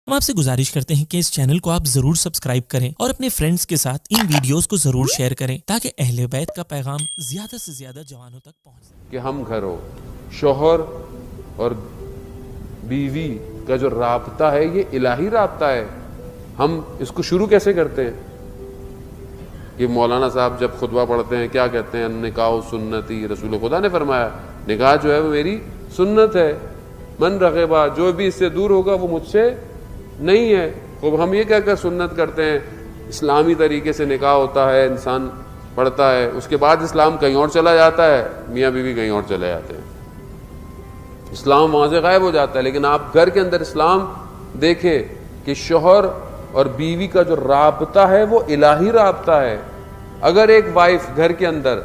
ہم آپ سے گزارش کرتے ہیں کہ اس چینل کو آپ ضرور سبسکرائب کریں اور اپنے فرینڈز کے ساتھ ان ویڈیوز کو ضرور شیئر کریں تاکہ اہل بیت کا پیغام زیادہ سے زیادہ جوانوں تک پہنچ سکے۔ کہ ہم گھر ہو، شوہر اور بیوی کا جو رابطہ ہے یہ الہی رابطہ ہے۔ ہم اس کو شروع کیسے کرتے ہیں؟ کہ مولانا صاحب جب خطبہ پڑھتے ہیں کیا کہتے ہیں؟ نکاح سنتی، رسول خدا نے فرمایا نکاح جو ہے وہ میری سنت ہے، من رغبا، جو بھی اس سے دور ہوگا وہ مجھ سے نہیں ہے۔ تو ہم یہ کہہ کر سنت کرتے ہیں، اسلامی طریقے سے نکاح ہوتا ہے، انسان پڑھتا ہے، اس کے بعد اسلام کہیں اور چلا جاتا ہے، میاں بیوی کہیں اور چلے جاتے ہیں، اسلام وہاں سے غائب ہو جاتا ہے۔ لیکن آپ گھر کے اندر اسلام دیکھیں کہ شوہر اور بیوی کا جو رابطہ ہے وہ الہی رابطہ ہے۔ اگر ایک وائف گھر کے اندر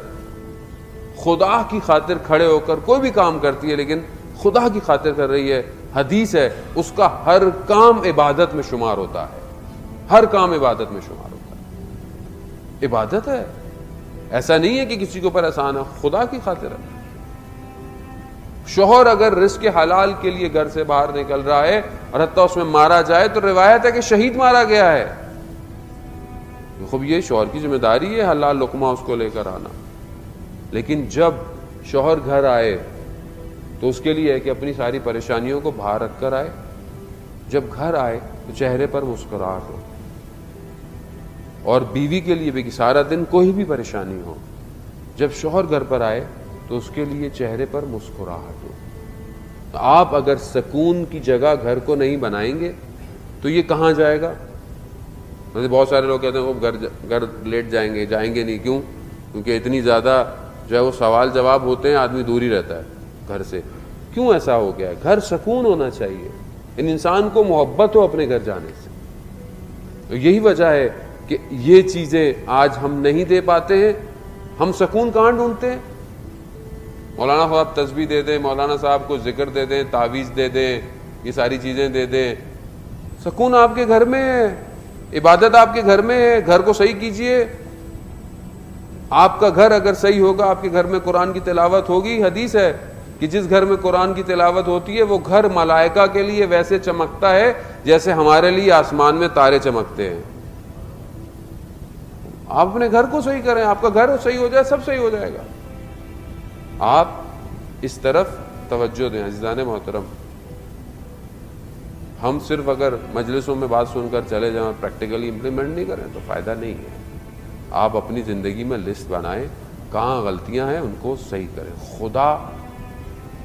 خدا کی خاطر کھڑے ہو کر کوئی بھی کام کرتی ہے لیکن خدا کی خاطر کر رہی ہے، حدیث ہے اس کا ہر کام عبادت میں شمار ہوتا ہے، ہر کام عبادت میں شمار ہوتا ہے، عبادت ہے۔ ایسا نہیں ہے کہ کسی کے اوپر آسان ہے، خدا کی خاطر ہے۔ شوہر اگر رزق حلال کے لیے گھر سے باہر نکل رہا ہے اور حتیٰ اس میں مارا جائے تو روایت ہے کہ شہید مارا گیا ہے، خوب یہ شوہر کی ذمہ داری ہے حلال لقمہ اس کو لے کر آنا۔ لیکن جب شوہر گھر آئے تو اس کے لیے ہے کہ اپنی ساری پریشانیوں کو باہر رکھ کر آئے، جب گھر آئے تو چہرے پر مسکراہٹ ہو، اور بیوی کے لیے بھی کہ سارا دن کوئی بھی پریشانی ہو، جب شوہر گھر پر آئے تو اس کے لیے چہرے پر مسکراہٹ ہو۔ تو آپ اگر سکون کی جگہ گھر کو نہیں بنائیں گے تو یہ کہاں جائے گا؟ بہت سارے لوگ کہتے ہیں وہ گھر لیٹ جائیں گے نہیں، کیوں؟ کیونکہ اتنی زیادہ جو ہے وہ سوال جواب ہوتے ہیں، آدمی دور ہی رہتا ہے گھر سے۔ کیوں ایسا ہو گیا ہے؟ گھر سکون ہونا چاہیے، انسان کو محبت ہو اپنے گھر جانے سے۔ تو یہی وجہ ہے کہ یہ چیزیں آج ہم نہیں دے پاتے ہیں۔ ہم سکون کہاں ڈھونڈتے ہیں؟ مولانا صاحب تسبیح دے دیں، مولانا صاحب کو ذکر دے دیں، تعویذ دے دیں، یہ ساری چیزیں دے دیں۔ سکون آپ کے گھر میں ہے، عبادت آپ کے گھر میں ہے، گھر کو صحیح کیجئے۔ آپ کا گھر اگر صحیح ہوگا، آپ کے گھر میں قرآن کی تلاوت ہوگی، حدیث ہے کہ جس گھر میں قرآن کی تلاوت ہوتی ہے وہ گھر ملائکہ کے لیے ویسے چمکتا ہے جیسے ہمارے لیے آسمان میں تارے چمکتے ہیں۔ آپ اپنے گھر کو صحیح کریں، آپ کا گھر صحیح ہو جائے سب صحیح ہو جائے گا۔ آپ اس طرف توجہ دیں عزیزان محترم۔ ہم صرف اگر مجلسوں میں بات سن کر چلے جائیں اور پریکٹیکلی امپلیمنٹ نہیں کریں تو فائدہ نہیں ہے۔ آپ اپنی زندگی میں لسٹ بنائیں، کہاں غلطیاں ہیں ان کو صحیح کریں، خدا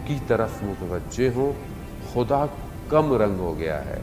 کی طرف متوجہ ہوں۔ خدا کم رنگ ہو گیا ہے،